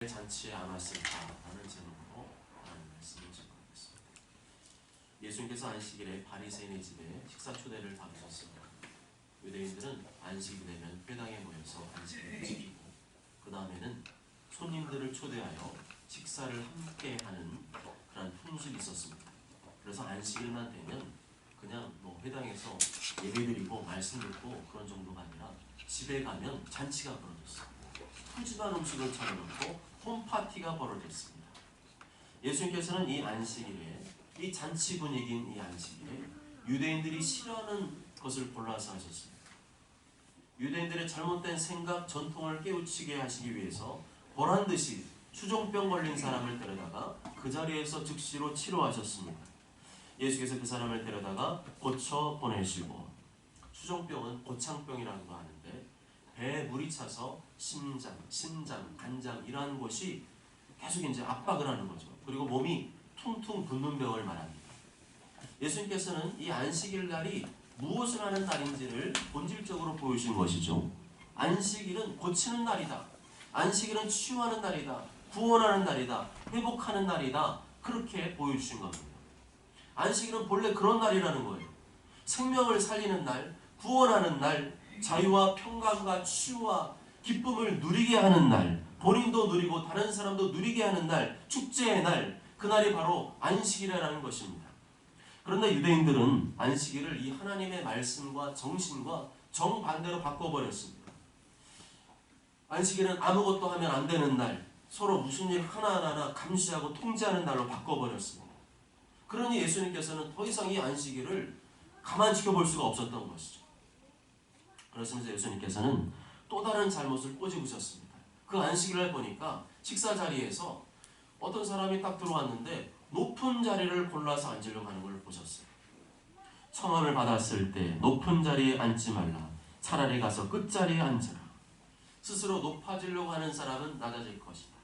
잔치에 안 왔을까라는 제목으로 하나님 말씀을 전하겠습니다. 예수님께서 안식일에 바리새인의 집에 식사 초대를 받으셨습니다. 유대인들은 안식이 되면 회당에 모여서 안식일을 지키고 그 다음에는 손님들을 초대하여 식사를 함께 하는 그런 풍습이 있었습니다. 그래서 안식일만 되면 그냥 회당에서 예배드리고 말씀 듣고 그런 정도가 아니라 집에 가면 잔치가 벌어졌어요. 푸짐한 음식을 차려놓고 홈파티가 벌어졌습니다. 예수님께서는 이 안식일에, 이 잔치 분위기인 이 안식일에 유대인들이 싫어하는 것을 골라서 하셨습니다. 유대인들의 잘못된 생각, 전통을 깨우치게 하시기 위해서 보란듯이 수종병 걸린 사람을 데려다가 그 자리에서 즉시로 치료하셨습니다. 예수께서 그 사람을 데려다가 고쳐 보내시고, 수종병은 고창병이라고 하는데 배에 물이 차서 심장, 간장 이러한 곳이 계속 이제 압박을 하는 거죠. 그리고 몸이 퉁퉁 붓는 병을 말합니다. 예수님께서는 이 안식일 날이 무엇을 하는 날인지를 본질적으로 보여주신 것이죠. 안식일은 고치는 날이다. 안식일은 치유하는 날이다. 구원하는 날이다. 회복하는 날이다. 그렇게 보여주신 겁니다. 안식일은 본래 그런 날이라는 거예요. 생명을 살리는 날, 구원하는 날, 자유와 평강과 치유와 기쁨을 누리게 하는 날, 본인도 누리고 다른 사람도 누리게 하는 날, 축제의 날, 그날이 바로 안식일이라는 것입니다. 그런데 유대인들은 안식일을 이 하나님의 말씀과 정신과 정반대로 바꿔버렸습니다. 안식일은 아무것도 하면 안 되는 날, 서로 무슨 일 하나하나 감시하고 통제하는 날로 바꿔버렸습니다. 그러니 예수님께서는 더 이상 이 안식일을 가만 지켜볼 수가 없었던 것이죠. 그러시면서 예수님께서는 또 다른 잘못을 꼬집으셨습니다. 그 안식일을 보니까 식사 자리에서 어떤 사람이 딱 들어왔는데 높은 자리를 골라서 앉으려고 하는 걸 보셨어요. 청함을 받았을 때 높은 자리에 앉지 말라. 차라리 가서 끝자리에 앉으라. 스스로 높아지려고 하는 사람은 낮아질 것이다.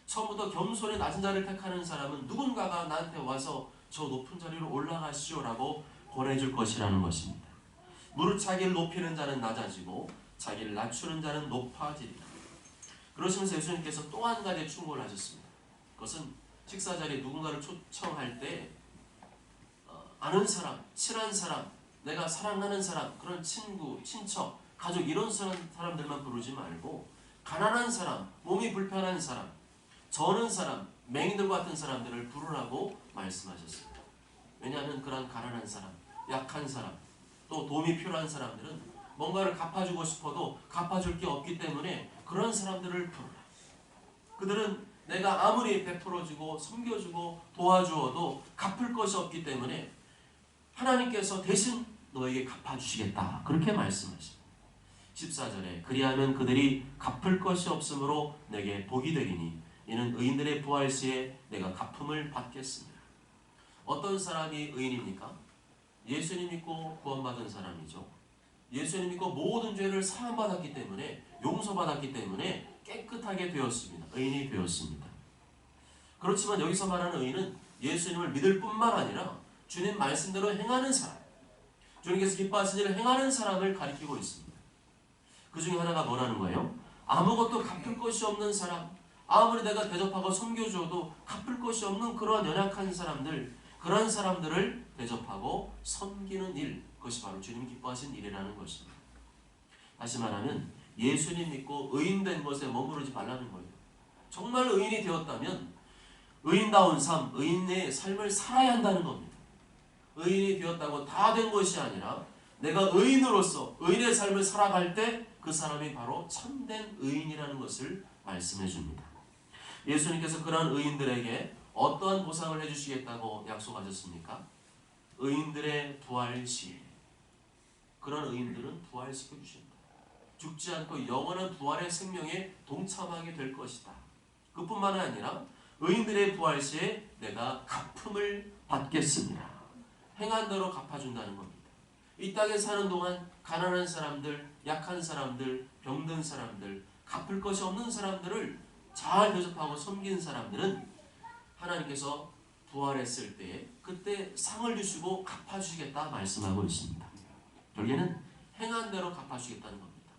처음부터 겸손히 낮은 자리를 택하는 사람은 누군가가 나한테 와서 저 높은 자리로 올라가시오라고 보내줄 것이라는 것입니다. 무릇 자기를 높이는 자는 낮아지고 자기를 낮추는 자는 높아지리라. 그러시면서 예수님께서 또 한 가지 충고를 하셨습니다. 그것은 식사 자리에 누군가를 초청할 때 아는 사람, 친한 사람, 내가 사랑하는 사람, 그런 친구, 친척, 가족 이런 사람들만 부르지 말고 가난한 사람, 몸이 불편한 사람, 저는 사람, 맹인들과 같은 사람들을 부르라고 말씀하셨습니다. 왜냐하면 그런 가난한 사람, 약한 사람, 또 도움이 필요한 사람들은 뭔가를 갚아주고 싶어도 갚아줄 게 없기 때문에 그런 사람들을 부르라. 그들은 내가 아무리 베풀어주고 섬겨주고 도와주어도 갚을 것이 없기 때문에 하나님께서 대신 너에게 갚아주시겠다. 그렇게 말씀하십니다. 14절에 그리하면 그들이 갚을 것이 없으므로 내게 복이 되리니 이는 의인들의 부활 시에 내가 갚음을 받겠습니다. 어떤 사람이 의인입니까? 예수님 믿고 구원받은 사람이죠. 예수님 믿고 모든 죄를 사함받았기 때문에, 용서받았기 때문에 깨끗하게 되었습니다. 의인이 되었습니다. 그렇지만 여기서 말하는 의인은 예수님을 믿을 뿐만 아니라 주님 말씀대로 행하는 사람, 주님께서 기뻐하신 일을 행하는 사람을 가리키고 있습니다. 그 중에 하나가 뭐라는 거예요? 아무것도 갚을 것이 없는 사람, 아무리 내가 대접하고 섬겨줘도 갚을 것이 없는 그런 연약한 사람들, 그런 사람들을 대접하고 섬기는 일, 그것이 바로 주님이 기뻐하신 일이라는 것입니다. 다시 말하면 예수님 믿고 의인된 것에 머무르지 말라는 거예요. 정말 의인이 되었다면 의인다운 삶, 의인의 삶을 살아야 한다는 겁니다. 의인이 되었다고 다 된 것이 아니라 내가 의인으로서 의인의 삶을 살아갈 때 그 사람이 바로 참된 의인이라는 것을 말씀해 줍니다. 예수님께서 그러한 의인들에게 어떠한 보상을 해주시겠다고 약속하셨습니까? 의인들의 부활 시에. 그런 의인들은 부활시켜 주신다. 죽지 않고 영원한 부활의 생명에 동참하게 될 것이다. 그뿐만 아니라 의인들의 부활 시에 내가 갚음을 받겠습니다. 행한 대로 갚아준다는 겁니다. 이 땅에 사는 동안 가난한 사람들, 약한 사람들, 병든 사람들, 갚을 것이 없는 사람들을 잘 대접하고 섬기는 사람들은 하나님께서 부활했을 때 그때 상을 주시고 갚아주시겠다 말씀하고 있습니다. 결국에는 행한 대로 갚아주시겠다는 겁니다.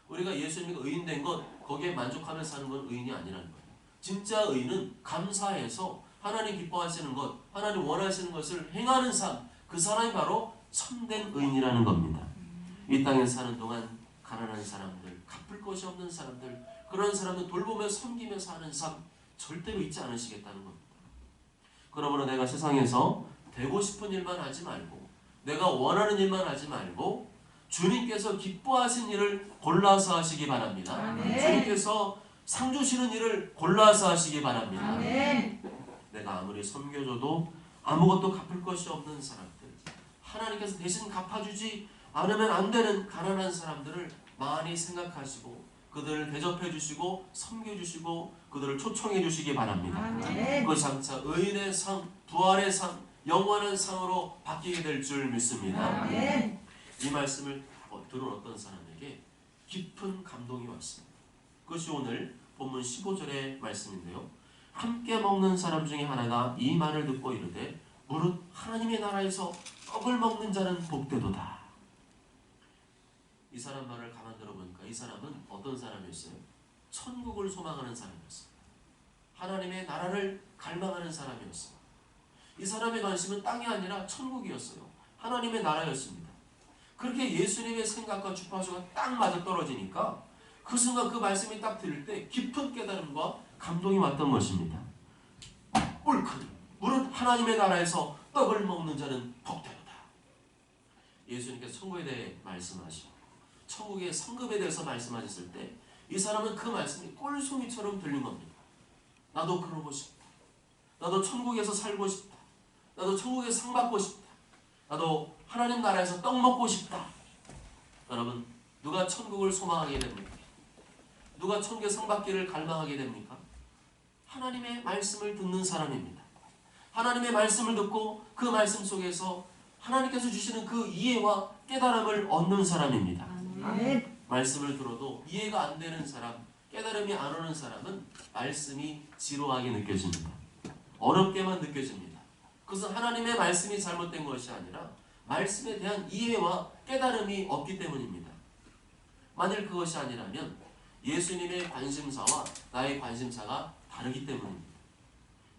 우리가 예수님이 의인된 것, 거기에 만족하며 사는 건 의인이 아니라는 거예요. 진짜 의는 감사해서 하나님 기뻐하시는 것, 하나님 원하시는 것을 행하는 삶, 그 사람이 바로 참된 의인이라는 겁니다. 이 땅에 사는 동안 가난한 사람들, 갚을 것이 없는 사람들, 그런 사람들 돌보며 섬기며 사는 삶 절대로 잊지 않으시겠다는 겁니다. 그러므로 내가 세상에서 되고 싶은 일만 하지 말고, 내가 원하는 일만 하지 말고 주님께서 기뻐하신 일을 골라서 하시기 바랍니다. 아멘. 주님께서 상 주시는 일을 골라서 하시기 바랍니다. 아멘. 내가 아무리 섬겨줘도 아무것도 갚을 것이 없는 사람들, 하나님께서 대신 갚아주지 않으면 안 되는 가난한 사람들을 많이 생각하시고 그들을 대접해 주시고 섬겨 주시고 그들을 초청해 주시기 바랍니다. 아멘. 그 장차 의인의 상, 부활의 상, 영원한 상으로 바뀌게 될 줄 믿습니다. 아멘. 이 말씀을 들은 어떤 사람에게 깊은 감동이 왔습니다. 그것이 오늘 본문 15절의 말씀인데요. 함께 먹는 사람 중에 하나가 이 말을 듣고 이르되 무릇 하나님의 나라에서 떡을 먹는 자는 복되도다. 이 사람 말을 가만 들어보니까 이 사람은 어떤 사람이었어요? 천국을 소망하는 사람이었어요. 하나님의 나라를 갈망하는 사람이었어요. 이 사람의 관심은 땅이 아니라 천국이었어요. 하나님의 나라였습니다. 그렇게 예수님의 생각과 주파수가 딱 맞아떨어지니까 그 순간 그 말씀이 딱 들을 때 깊은 깨달음과 감동이 왔던 것입니다. 옳거니 무릇 하나님의 나라에서 떡을 먹는 자는 복되도다. 예수님께서 천국에 대해 말씀하시고 천국의 성급에 대해서 말씀하셨을 때 이 사람은 그 말씀이 꿀송이처럼 들린 겁니다. 나도 그러고 싶다. 나도 천국에서 살고 싶다. 나도 천국에서 상 받고 싶다. 나도 하나님 나라에서 떡 먹고 싶다. 여러분, 누가 천국을 소망하게 됩니까? 누가 천국의 상 받기를 갈망하게 됩니까? 하나님의 말씀을 듣는 사람입니다. 하나님의 말씀을 듣고 그 말씀 속에서 하나님께서 주시는 그 이해와 깨달음을 얻는 사람입니다. 아멘. 말씀을 들어도 이해가 안 되는 사람, 깨달음이 안 오는 사람은 말씀이 지루하게 느껴집니다. 어렵게만 느껴집니다. 그것은 하나님의 말씀이 잘못된 것이 아니라 말씀에 대한 이해와 깨달음이 없기 때문입니다. 만일 그것이 아니라면 예수님의 관심사와 나의 관심사가 다르기 때문입니다.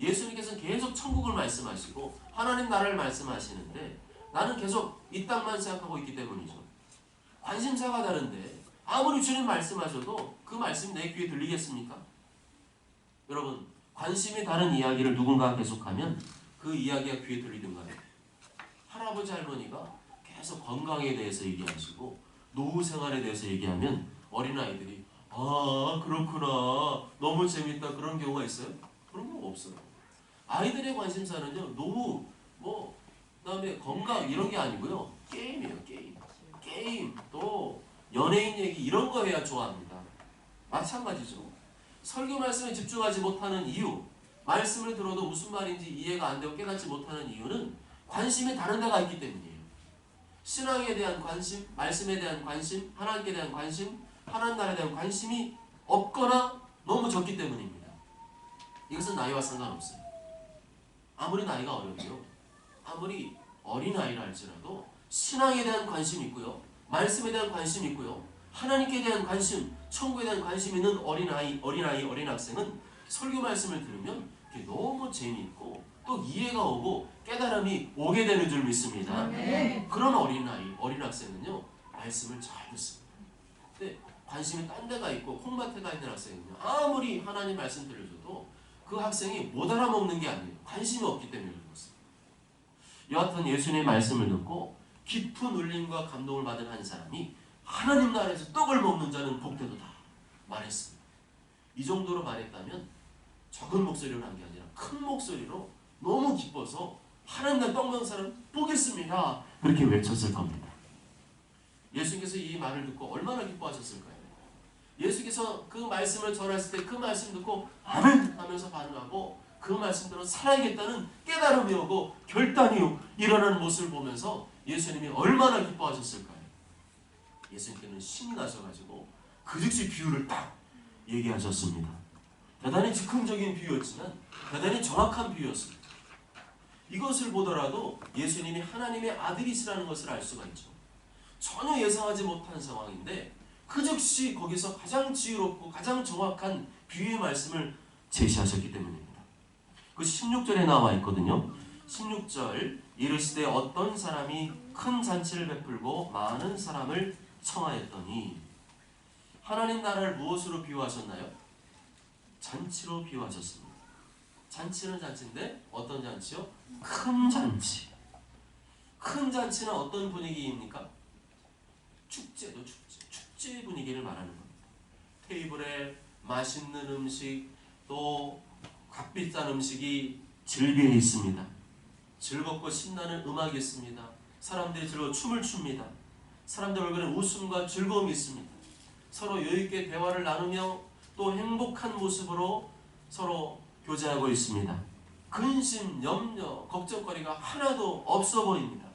예수님께서는 계속 천국을 말씀하시고 하나님 나라를 말씀하시는데 나는 계속 이 땅만 생각하고 있기 때문이죠. 관심사가 다른데 아무리 주님 말씀하셔도 그 말씀이 내 귀에 들리겠습니까? 여러분, 관심이 다른 이야기를 누군가 계속하면 그 이야기가 귀에 들리든가요? 할아버지 할머니가 계속 건강에 대해서 얘기하시고 노후 생활에 대해서 얘기하면 어린아이들이 아 그렇구나 너무 재밌다 그런 경우가 있어요? 그런 경우가 없어요. 아이들의 관심사는요 노후 그다음에 건강 이런 게 아니고요 게임이에요. 게임 또 연예인 얘기 이런 거 해야 좋아합니다. 마찬가지죠. 설교 말씀에 집중하지 못하는 이유, 말씀을 들어도 무슨 말인지 이해가 안 되고 깨닫지 못하는 이유는 관심이 다른 데가 있기 때문이에요. 신앙에 대한 관심, 말씀에 대한 관심, 하나님께 대한 관심, 하나님 나라에 대한 관심이 없거나 너무 적기 때문입니다. 이것은 나이와 상관없어요. 아무리 나이가 어려도요. 아무리 어린아이라 할지라도 신앙에 대한 관심이 있고요. 말씀에 대한 관심이 있고요. 하나님께 대한 관심, 천국에 대한 관심 있는 어린아이, 어린 학생은 설교 말씀을 들으면 너무 재미있고 또 이해가 오고 깨달음이 오게 되는 줄 믿습니다. 네. 그런 어린아이, 어린 학생은요 말씀을 잘 듣습니다. 근데 관심이 딴 데가 있고 콩밭에 가 있는 학생은요 아무리 하나님 말씀 들려줘도 그 학생이 못 알아먹는 게 아니에요. 관심이 없기 때문에 그렇습니다. 여하튼 예수님의 말씀을 듣고 깊은 울림과 감동을 받은 한 사람이 하나님 나라에서 떡을 먹는 자는 복되도다 말했습니다. 이 정도로 말했다면 적은 목소리로 한 게 아니라 큰 목소리로 너무 기뻐서 하나님 나라 떡 먹는 사람 보겠습니다 그렇게 외쳤을 겁니다. 예수님께서 이 말을 듣고 얼마나 기뻐하셨을까요? 예수께서 그 말씀을 전했을 때 그 말씀 듣고 아멘 하면서 반응하고 그 말씀대로 살아야겠다는 깨달음이 오고 결단이 일어나는 모습을 보면서 예수님이 얼마나 기뻐하셨을까요? 예수님께는 신이 나셔가지고 그 즉시 비유를 딱 얘기하셨습니다. 대단히 즉흥적인 비유였지만 대단히 정확한 비유였습니다. 이것을 보더라도 예수님이 하나님의 아들이시라는 것을 알 수가 있죠. 전혀 예상하지 못한 상황인데 그 즉시 거기서 가장 지혜롭고 가장 정확한 비유의 말씀을 제시하셨기 때문입니다. 그 16절에 나와 있거든요. 16절 이르시되 어떤 사람이 큰 잔치를 베풀고 많은 사람을 청하였더니 하나님 나라를 무엇으로 비유하셨나요? 잔치로 비유하셨습니다. 잔치는 잔치인데 어떤 잔치요? 큰 잔치. 큰 잔치는 어떤 분위기입니까? 축제도 축제 분위기를 말하는 겁니다. 테이블에 맛있는 음식 또 값비싼 음식이 즐비해 있습니다. 즐겁고 신나는 음악이 있습니다. 사람들이 즐거워 춤을 춥니다. 사람들 얼굴에 웃음과 즐거움이 있습니다. 서로 여유있게 대화를 나누며 또 행복한 모습으로 서로 교제하고 있습니다. 근심, 염려, 걱정거리가 하나도 없어 보입니다.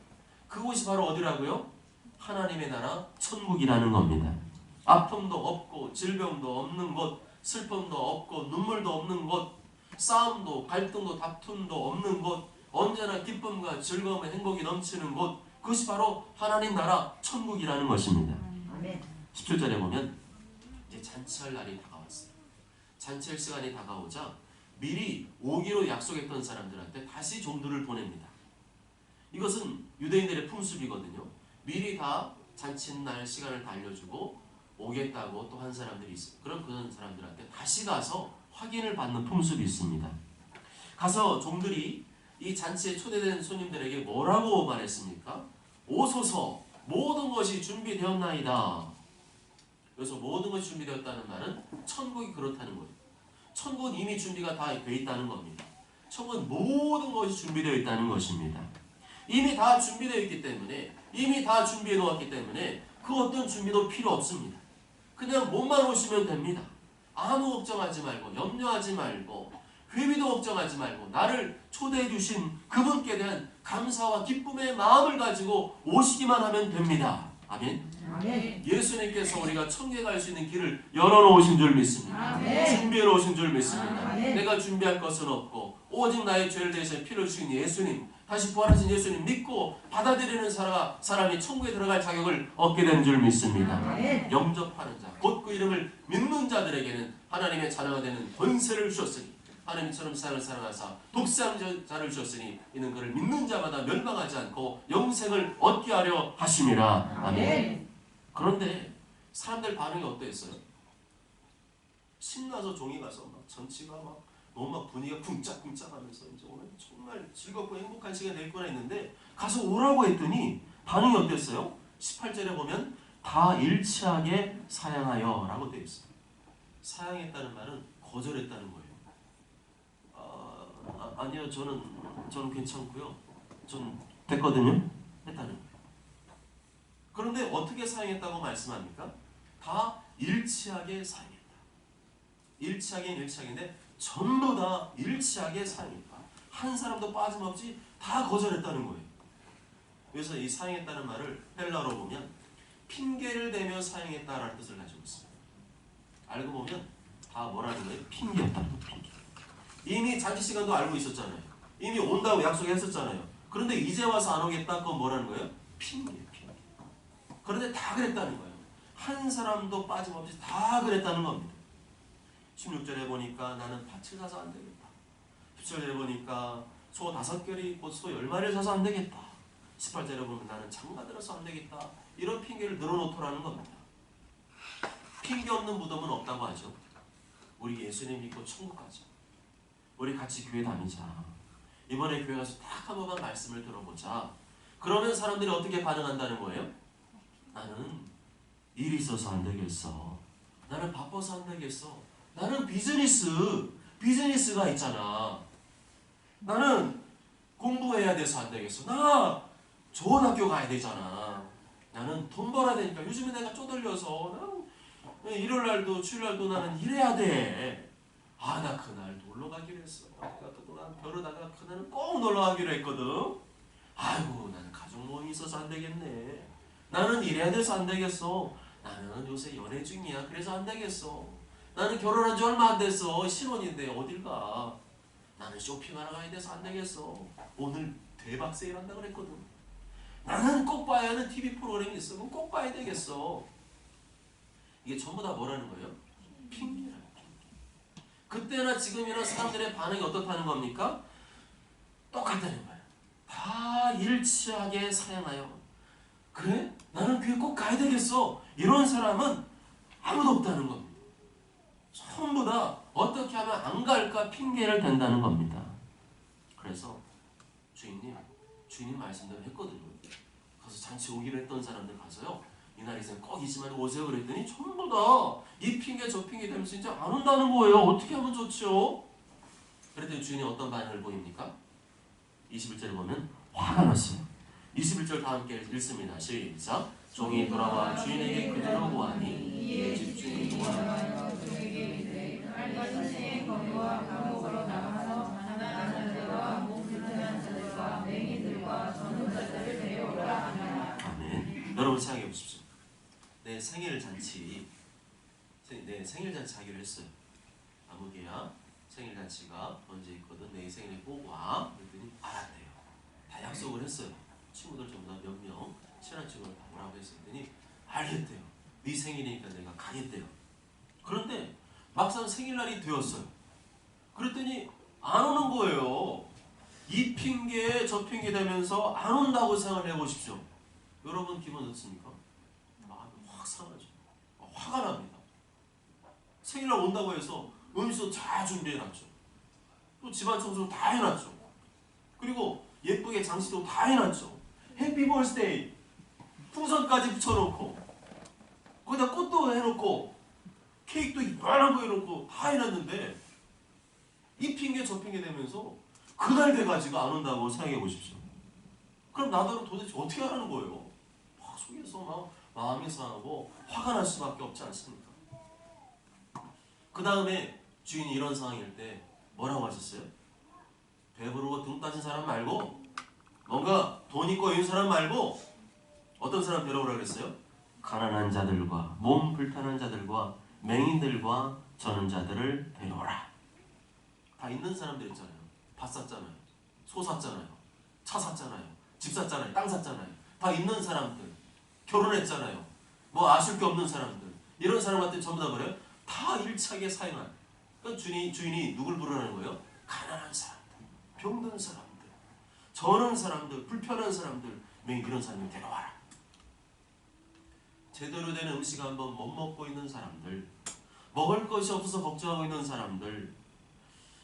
그곳이 바로 어디라고요? 하나님의 나라 천국이라는 겁니다. 아픔도 없고 질병도 없는 곳, 슬픔도 없고 눈물도 없는 곳, 싸움도 갈등도 다툼도 없는 곳, 언제나 기쁨과 즐거움과 행복이 넘치는 곳, 그것이 바로 하나님 나라 천국이라는 것입니다. 17절에 보면 이제 잔치할 날이 다가왔어요. 잔치할 시간이 다가오자 미리 오기로 약속했던 사람들한테 다시 종들을 보냅니다. 이것은 유대인들의 풍습이거든요. 미리 다 잔칫날 시간을 다 알려주고 오겠다고 또 한 사람들이 있어요. 그럼 그런 사람들한테 다시 가서 확인을 받는 풍습이 있습니다. 가서 종들이 이 잔치에 초대된 손님들에게 뭐라고 말했습니까? 오소서 모든 것이 준비되었나이다. 그래서 모든 것이 준비되었다는 말은 천국이 그렇다는 거예요. 천국은 이미 준비가 다 돼 있다는 겁니다. 천국은 모든 것이 준비되어 있다는 것입니다. 이미 다 준비되어 있기 때문에 이미 다 준비해 놓았기 때문에 그 어떤 준비도 필요 없습니다. 그냥 몸만 오시면 됩니다. 아무 걱정하지 말고 염려하지 말고 회비도 걱정하지 말고 나를 초대해 주신 그분께 대한 감사와 기쁨의 마음을 가지고 오시기만 하면 됩니다. 아멘. 아멘. 예수님께서 우리가 천국에 갈 수 있는 길을 열어놓으신 줄 믿습니다. 아멘. 준비해 놓으신 줄 믿습니다. 아멘. 내가 준비할 것은 없고 오직 나의 죄를 대신 피를 주신 예수님, 다시 부활하신 예수님 믿고 받아들이는 사람이 천국에 들어갈 자격을 얻게 되는 줄 믿습니다. 아멘. 영접하는 자, 곧 그 이름을 믿는 자들에게는 하나님의 자녀가 되는 권세를 주셨으니 하나님처럼 세상을 사랑하사 독생자를 주셨으니 이는 그를 믿는 자마다 멸망하지 않고 영생을 얻게 하려 하심이라. 아멘. 그런데 사람들 반응이 어땠어요? 신나서 종이 가서 막 전치가 막 너무 막 분위기가 쿵짝쿵짝하면서 이제 오늘 정말 즐겁고 행복한 시간이 될 거라 했는데 가서 오라고 했더니 반응이 어땠어요? 18절에 보면 다 일치하게 사양하여 라고 되어 있어요. 사양했다는 말은 거절했다는 거예요. 아니요 저는 괜찮고요. 전 됐거든요. 했다는 거예요. 그런데 어떻게 사양했다고 말씀합니까? 다 일치하게 사양했다. 일치하긴 일치하긴데 전부 다 일치하게 사양했다. 한 사람도 빠짐없이 다 거절했다는 거예요. 그래서 이 사양했다는 말을 헬라어로 보면 핑계를 대며 사양했다라는 뜻을 가지고 있습니다. 알고 보면 다 뭐라는 거예요? 핑계였다는 거예요. 핑계. 이미 잔치 시간도 알고 있었잖아요. 이미 온다고 약속했었잖아요. 그런데 이제 와서 안 오겠다? 그건 뭐라는 거예요? 핑계. 그런데 다 그랬다는 거예요. 한 사람도 빠짐없이 다 그랬다는 겁니다. 16절에 보니까 나는 밭을 사서 안 되겠다. 17절에 보니까 소 5결이 곧 소 10마리를 사서 안 되겠다. 18절에 보면 나는 장가 들어서 안 되겠다. 이런 핑계를 늘어놓더라는 겁니다. 핑계 없는 무덤은 없다고 하죠. 우리 예수님 믿고 천국 가자. 우리 같이 교회 다니자. 이번에 교회 가서 딱 한 번만 말씀을 들어보자. 그러면 사람들이 어떻게 반응한다는 거예요? 나는 일이 있어서 안 되겠어. 나는 바빠서 안 되겠어. 나는 비즈니스가 있잖아. 나는 공부해야 돼서 안 되겠어. 나 좋은 학교 가야 되잖아. 나는 돈 벌어야 되니까 요즘에 내가 쪼들려서 나는 일요일날도 주일날도 나는 일해야 돼. 아, 나 그날 놀러 가기로 했어. 내가 그동안 벼르다가 그날은 꼭 놀러 가기로 했거든. 아이고 나는 가족 모임이 있어서 안 되겠네. 나는 일해야 돼서 안 되겠어. 나는 요새 연애 중이야. 그래서 안 되겠어. 나는 결혼한 지 얼마 안 됐어. 신혼인데 어딜 가. 나는 쇼핑하러 가야 돼서 안 되겠어. 오늘 대박 세일한다 그랬거든. 나는 꼭 봐야 하는 TV 프로그램이 있어. 그럼 꼭 봐야 되겠어. 이게 전부 다 뭐라는 거예요? 핑계라는 핑계. 그때나 지금이나 사람들의 반응이 어떻다는 겁니까? 똑같다는 거예요. 다 일치하게 사양하여 그래? 나는 교회 꼭 가야 되겠어. 이런 사람은 아무도 없다는 겁니다. 전부 다 어떻게 하면 안 갈까 핑계를 댄다는 겁니다. 그래서 주인님 말씀대로 했거든요. 가서 잔치 오기로 했던 사람들 가서요. 이날 이제 꼭 이지만 오세요 그랬더니 전부 다 이 핑계 저 핑계 되면서 이제 안 온다는 거예요. 어떻게 하면 좋죠? 그랬더니 주인이 어떤 반응을 보입니까? 21절에 보면 화가 났어요. 21절 다 함께 읽습니다. 시작. 종이 돌아와 주인에게 그대로 구하니 이에 집주인이 도와하여 종에게 이르되 빨리 선생의 거리와 감옥으로 나가서 가난한 자들과 몸 불편한 자들과 맹인들과 전도자들을 데려오라 하니라. 아멘. 여러분 생각해 보십시오. 내 생일 잔치 하기로 했어요. 아무개야 생일 잔치가 언제 있거든. 내 생일에 꼭 와. 그랬더니 알았대요. 다 약속을 했어요. 친구들 전부 다 몇 명 친한 친구를 다 오라고 했더니 알겠대요. 네 생일이니까 내가 가겠대요. 그런데 막상 생일날이 되었어요. 그랬더니 안 오는 거예요. 이 핑계 저 핑계 되면서 안 온다고 생각을 해보십시오. 여러분 기분 어떻습니까? 마음이 확 상하죠. 화가 납니다. 생일날 온다고 해서 음식도 다 준비해놨죠. 또 집안 청소도 다 해놨죠. 그리고 예쁘게 장식도 다 해놨죠. 해피 벌스데이 풍선까지 붙여놓고 거기다 꽃도 해놓고 케이크도 이만한 거 해놓고 다 해놨는데 이 핑계 저 핑계 되면서 그날 돼가지고 안 온다고 생각해 보십시오. 그럼 나더러 도대체 어떻게 하라는 거예요? 막 속에서 막 마음이 상하고 화가 날 수밖에 없지 않습니까? 그 다음에 주인이 이런 상황일 때 뭐라고 하셨어요? 배부르고 등 따진 사람 말고 뭔가 돈 있고 있는 사람 말고 어떤 사람 데려오라 그랬어요? 가난한 자들과 몸 불편한 자들과 맹인들과 저는 자들을 데려오라. 다 있는 사람들 있잖아요. 밭 샀잖아요. 소 샀잖아요. 차 샀잖아요. 집 샀잖아요. 땅 샀잖아요. 다 있는 사람들. 결혼했잖아요. 뭐 아실 게 없는 사람들. 이런 사람한테 전부 다 그래요? 다 일차게 사용한. 그러니까 주인이 누굴 부르라는 거예요? 가난한 사람들, 병든 사람들, 저는 사람들, 불편한 사람들, 이런 사람을 데려와라. 제대로 된 음식 한번 못 먹고 있는 사람들, 먹을 것이 없어서 걱정하고 있는 사람들,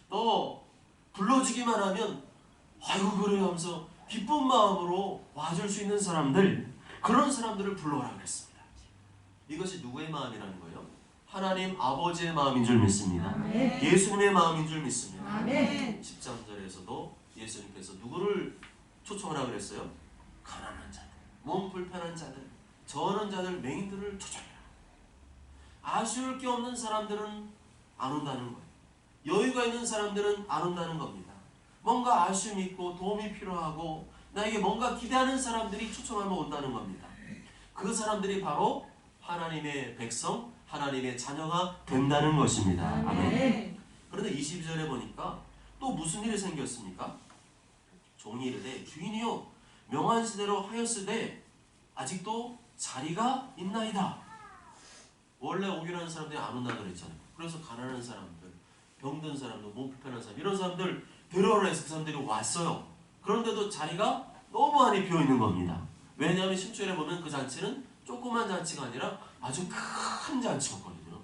또 불러주기만 하면 아이고 그래요 하면서 기쁜 마음으로 와줄 수 있는 사람들, 그런 사람들을 불러오라 그랬습니다. 이것이 누구의 마음이라는 거예요? 하나님 아버지의 마음인 줄 믿습니다. 아멘. 예수님의 마음인 줄 믿습니다. 아멘. 13절에서도 예수님께서 누구를 초청하라 그랬어요? 가난한 자들, 몸 불편한 자들, 저는 자들, 맹인들을 초청해라. 아쉬울 게 없는 사람들은 안 온다는 거예요. 여유가 있는 사람들은 안 온다는 겁니다. 뭔가 아쉬움이 있고 도움이 필요하고 나에게 뭔가 기대하는 사람들이 초청하면 온다는 겁니다. 그 사람들이 바로 하나님의 백성, 하나님의 자녀가 된다는 것입니다. 아멘. 그런데 22절에 보니까 또 무슨 일이 생겼습니까? 종이 이르되 주인이여 명한 시대로 하였으되 아직도 자리가 있나이다. 원래 오기로 하는 사람들이 안 온다 그랬잖아요. 그래서 가난한 사람들, 병든 사람들, 몸 불편한 사람 이런 사람들 데려오라 해서 그 사람들이 왔어요. 그런데도 자리가 너무 많이 비어있는 겁니다. 왜냐하면 10절에 보면 그 잔치는 조그만 잔치가 아니라 아주 큰 잔치였거든요.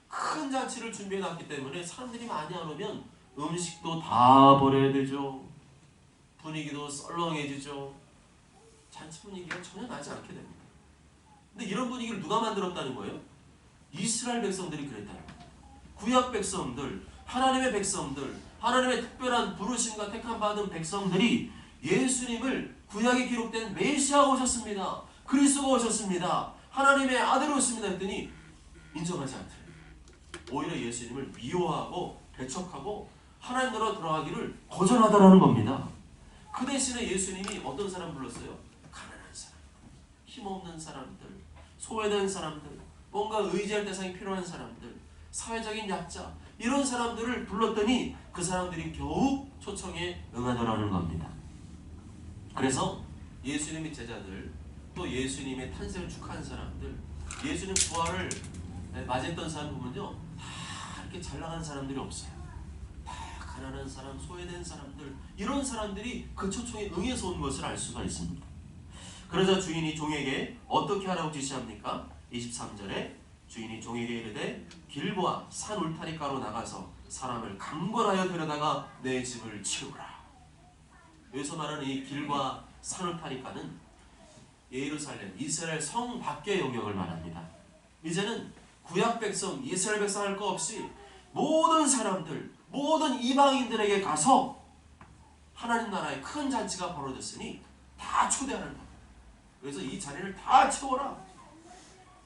큰 잔치를 준비해놨기 때문에 사람들이 많이 안 오면 음식도 다 버려야 되죠. 분위기도 썰렁해지죠. 잔치 분위기가 전혀 나지 않게 됩니다. 근데 이런 분위기를 누가 만들었다는 거예요? 이스라엘 백성들이 그랬다는 거예요. 구약 백성들, 하나님의 백성들, 하나님의 특별한 부르심과 택함 받은 백성들이 예수님을 구약에 기록된 메시아가 오셨습니다. 그리스도가 오셨습니다. 하나님의 아들이 오셨습니다 했더니 인정하지 않대요. 오히려 예수님을 미워하고 배척하고 하나님 나라 들어가기를 거절하다라는 겁니다. 그 대신에 예수님이 어떤 사람 불렀어요? 가난한 사람, 힘없는 사람들, 소외된 사람들, 뭔가 의지할 대상이 필요한 사람들, 사회적인 약자 이런 사람들을 불렀더니 그 사람들이 겨우 초청에 응하더라는 겁니다. 그래서 예수님의 제자들 또 예수님의 탄생을 축하한 사람들 예수님 부활을 맞이했던 사람 보면요 다 이렇게 잘 나가는 사람들이 없어요. 다 가난한 사람, 소외된 사람들, 이런 사람들이 그 초청에 응해서 온 것을 알 수가 있습니다. 그러자 주인이 종에게 어떻게 하라고 지시합니까? 23절에 주인이 종에게 이르되 길보아 산 울타리가로 나가서 사람을 강권하여 데려다가 내 집을 치우라. 여기서 말하는 이 길과 산 울타리가는 예루살렘, 이스라엘 성 밖의 영역을 말합니다. 이제는 구약 백성, 이스라엘 백성 할 거 없이 모든 사람들, 모든 이방인들에게 가서 하나님 나라의 큰 잔치가 벌어졌으니 다 초대하는 거예요. 그래서 이 자리를 다 채워라.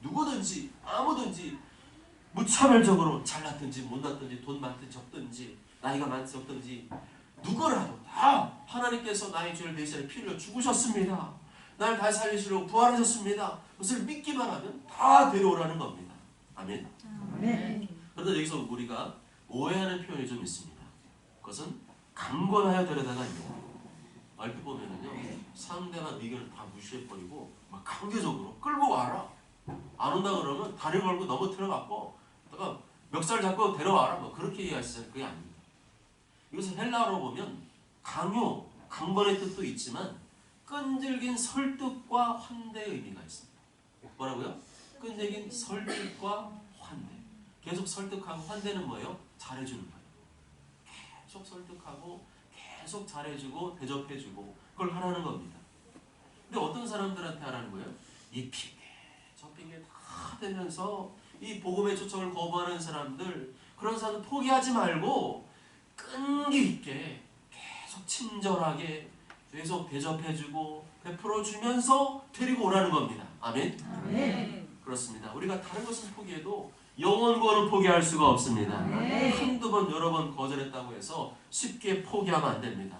누구든지 아무든지 무차별적으로 잘났든지 못났든지 돈 많든지 적든지 나이가 많든지 적든지 누구라도 다 하나님께서 나의 죄를 대신해 피를 죽으셨습니다. 나를 다시 살리시려고 부활하셨습니다. 그것을 믿기만 하면 다 데려오라는 겁니다. 아멘. 아멘. 그런데 여기서 우리가 오해하는 표현이 좀 있습니다. 그것은 강권하여 데려다가입니다. 얼핏 보면은요, 상대방 의견을 다 무시해버리고 막 강제적으로 끌고 와라. 안 온다 그러면 다리 걸고 넘어뜨려갖고 내가 멱살 잡고 데려와라. 뭐 그렇게 이해하시잖아요. 그게 아닙니다. 이것은 헬라어로 보면 강요, 강권의 뜻도 있지만 끈질긴 설득과 환대의 의미가 있습니다. 뭐라고요? 끈질긴 설득과 환대. 계속 설득하고 환대는 뭐예요? 잘해주는 거예요. 계속 설득하고 계속 잘해주고 대접해주고 그걸 하라는 겁니다. 근데 어떤 사람들한테 하라는 거예요? 이 핑계 저 핑계 다 대면서 이 복음의 초청을 거부하는 사람들, 그런 사람들 포기하지 말고 끈기 있게 계속 친절하게 계속 대접해주고 베풀어주면서 데리고 오라는 겁니다. 아멘? 아멘. 그렇습니다. 우리가 다른 것은 포기해도 영원 구원은 포기할 수가 없습니다. 한두 번 여러 번 거절했다고 해서 쉽게 포기하면 안 됩니다.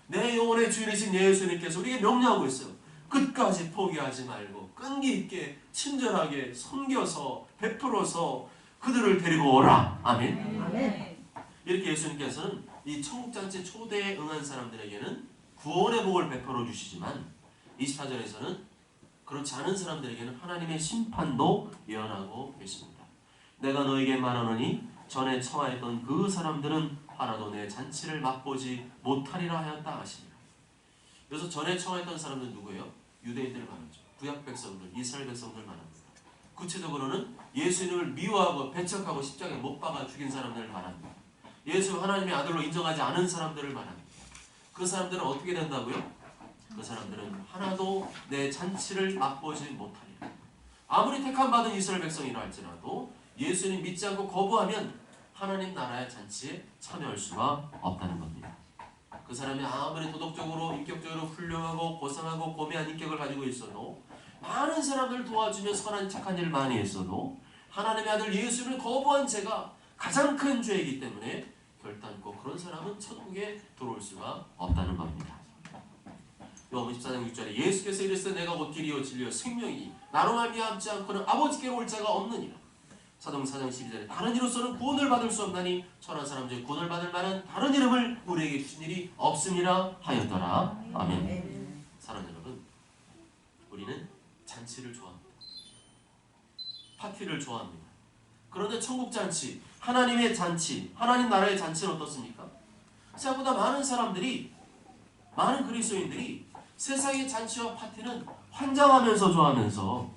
내 영혼의 주인이신 예수님께서 우리에게 명령하고 있어요. 끝까지 포기하지 말고 끈기 있게 친절하게 섬겨서 베풀어서 그들을 데리고 오라. 아멘. 아멘. 이렇게 예수님께서는 이 천국잔치 초대에 응한 사람들에게는 구원의 복을 베풀어 주시지만 24절에서는 그렇지 않은 사람들에게는 하나님의 심판도 예언하고 계십니다. 내가 너에게 말하노니 전에 청하였던 그 사람들은 하나도 내 잔치를 맛보지 못하리라 하였다 하십니다. 그래서 전에 청하였던 사람들은 누구예요? 유대인들 말하죠. 구약 백성들, 이스라엘 백성들 말합니다. 구체적으로는 예수님을 미워하고 배척하고 십자가에 못 박아 죽인 사람들을 말합니다. 예수 하나님의 아들로 인정하지 않은 사람들을 말합니다. 그 사람들은 어떻게 된다고요? 그 사람들은 하나도 내 잔치를 맛보지 못하리라. 아무리 택함받은 이스라엘 백성이라 할지라도 예수님 믿지 않고 거부하면 하나님 나라의 잔치에 참여할 수가 없다는 겁니다. 그 사람이 아무리 도덕적으로 인격적으로 훌륭하고 고상하고 고매한 인격을 가지고 있어도 많은 사람들 도와주며 선한 착한 일을 많이 했어도 하나님의 아들 예수님을 거부한 죄가 가장 큰 죄이기 때문에 결단코 그런 사람은 천국에 들어올 수가 없다는 겁니다. 요한복음 14장 6절에 예수께서 이르시되 내가 곧 길이요 진리요 생명이니 나로 말미암지 않고는 아버지께로 올 자가 없느니라. 사도행전 4장 12절에 다른 이로서는 구원을 받을 수 없나니 천한 사람 중에 구원을 받을 만한 다른 이름을 우리에게 주신 일이 없음이라 하였더라. 아멘. 사랑하는 여러분, 우리는 잔치를 좋아합니다. 파티를 좋아합니다. 그런데 천국 잔치, 하나님의 잔치, 하나님 나라의 잔치는 어떻습니까? 생각보다 많은 사람들이, 많은 그리스도인들이 세상의 잔치와 파티는 환장하면서 좋아하면서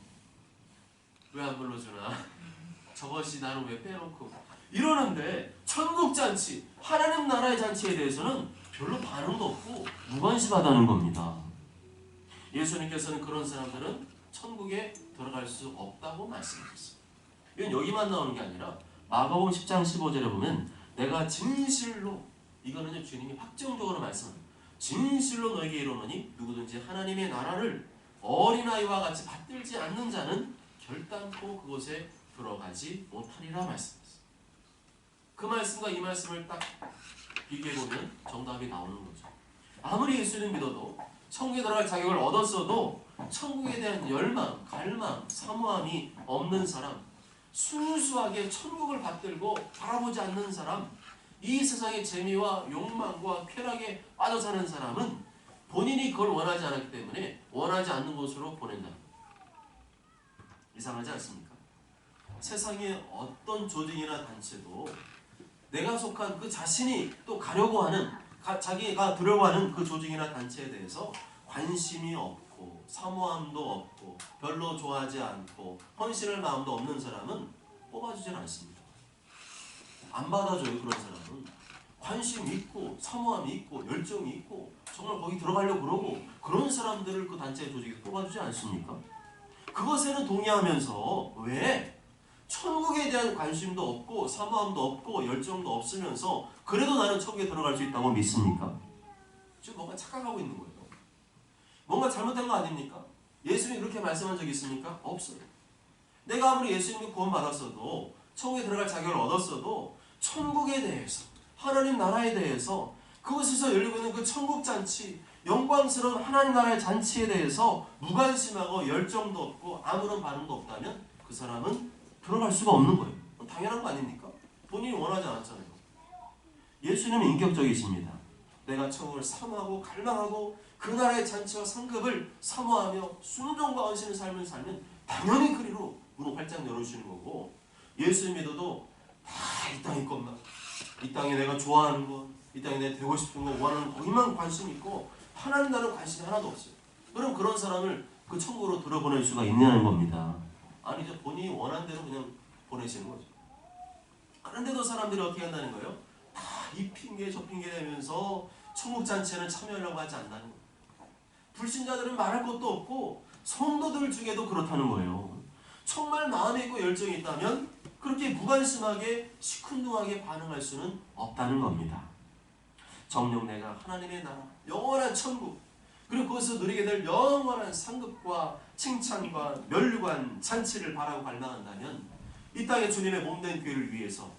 왜 안 불러주나? 저것이 나는 왜 빼놓고 이러는데 천국 잔치, 하나님 나라의 잔치에 대해서는 별로 반응도 없고 무관심하다는 겁니다. 예수님께서는 그런 사람들은 천국에 들어갈 수 없다고 말씀하셨어요. 이건 여기만 나오는 게 아니라 마가복음 10장 15절에 보면 내가 진실로, 이거는 주님이 확정적으로 말씀합니다. 진실로 너에게 이르노니 누구든지 하나님의 나라를 어린아이와 같이 받들지 않는 자는 결단코 그곳에 들어가지 못하리라 말씀했어요. 그 말씀과 이 말씀을 딱 비교해보면 정답이 나오는 거죠. 아무리 예수님 믿어도 천국에 들어갈 자격을 얻었어도 천국에 대한 열망, 갈망, 사모함이 없는 사람, 순수하게 천국을 받들고 바라보지 않는 사람, 이 세상의 재미와 욕망과 쾌락에 빠져 사는 사람은 본인이 그걸 원하지 않았기 때문에 원하지 않는 곳으로 보낸다. 이상하지 않습니까? 세상의 어떤 조직이나 단체도 내가 속한 그 자신이 또 가려고 하는 자기가 들으려고 하는 그 조직이나 단체에 대해서 관심이 없고 사모함도 없고 별로 좋아하지 않고 헌신할 마음도 없는 사람은 뽑아주질 않습니다. 안 받아줘요. 그런 사람은 관심 있고 사모함이 있고 열정이 있고 정말 거기 들어가려고 그러고 그런 사람들을 그 단체 조직에 뽑아주지 않습니까? 그것에는 동의하면서 왜 천국에 대한 관심도 없고 사모함도 없고 열정도 없으면서 그래도 나는 천국에 들어갈 수 있다고 믿습니까? 지금 뭔가 착각하고 있는 거예요. 뭔가 잘못된 거 아닙니까? 예수님이 그렇게 말씀한 적이 있습니까? 없어요. 내가 아무리 예수님이 구원받았어도 천국에 들어갈 자격을 얻었어도 천국에 대해서 하나님 나라에 대해서 그곳에서 열리고 있는 그 천국 잔치 영광스러운 하나님 나라의 잔치에 대해서 무관심하고 열정도 없고 아무런 반응도 없다면 그 사람은 들어갈 수가 없는 거예요. 당연한 거 아닙니까? 본인이 원하지 않았잖아요. 예수님은 인격적이십니다. 내가 천국을 사모하고 갈망하고 그 나라의 잔치와 상급을 사모하며 순종과 헌신의 삶을 살면 당연히 그리로 문을 활짝 열어주시는 거고 예수님 믿어도 다 이 땅의 것만 이 땅에 내가 좋아하는 것 이 땅에 내가 되고 싶은 거 원하는 거기만 관심 있고 하나님 나라는 관심이 하나도 없어요. 그럼 그런 사람을 그 천국으로 들어보낼 수가 있냐는 겁니다. 아니죠. 본인이 원하는 대로 그냥 보내시는 거죠. 그런데도 사람들이 어떻게 한다는 거예요? 다 이 핑계 저 핑계 대면서 천국 잔치에는 참여하려고 하지 않는다는 거예요. 불신자들은 말할 것도 없고 성도들 중에도 그렇다는 거예요. 정말 마음에 있고 열정이 있다면 그렇게 무관심하게 시큰둥하게 반응할 수는 없다는 겁니다. 정녕 내가 하나님의 나라, 영원한 천국, 그리고 거기서 누리게 될 영원한 상급과 칭찬과 면류관 잔치를 바라고 갈망한다면 이 땅에 주님의 몸된 교회를 위해서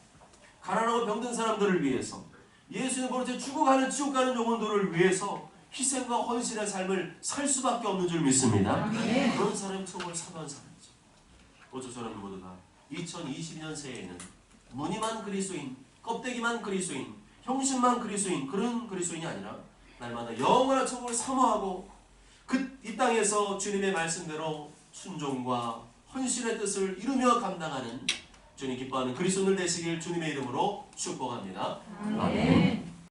가난하고 병든 사람들을 위해서 예수님 보러 죽어가는 지옥 가는 영혼들을 위해서 희생과 헌신의 삶을 살 수밖에 없는 줄 믿습니다. 그런 사람이 천국을 사모하는 사람이죠. 어쩌 저는 모두 다 2022년 새해에는 무늬만 그리스도인, 껍데기만 그리스도인, 형식만 그리스도인 그런 그리스도인이 아니라 날마다 영원한 천국을 사모하고 이 땅에서 주님의 말씀대로 순종과 헌신의 뜻을 이루며 감당하는 주님 기뻐하는 그리스도인들 되시길 주님의 이름으로 축복합니다. 아멘.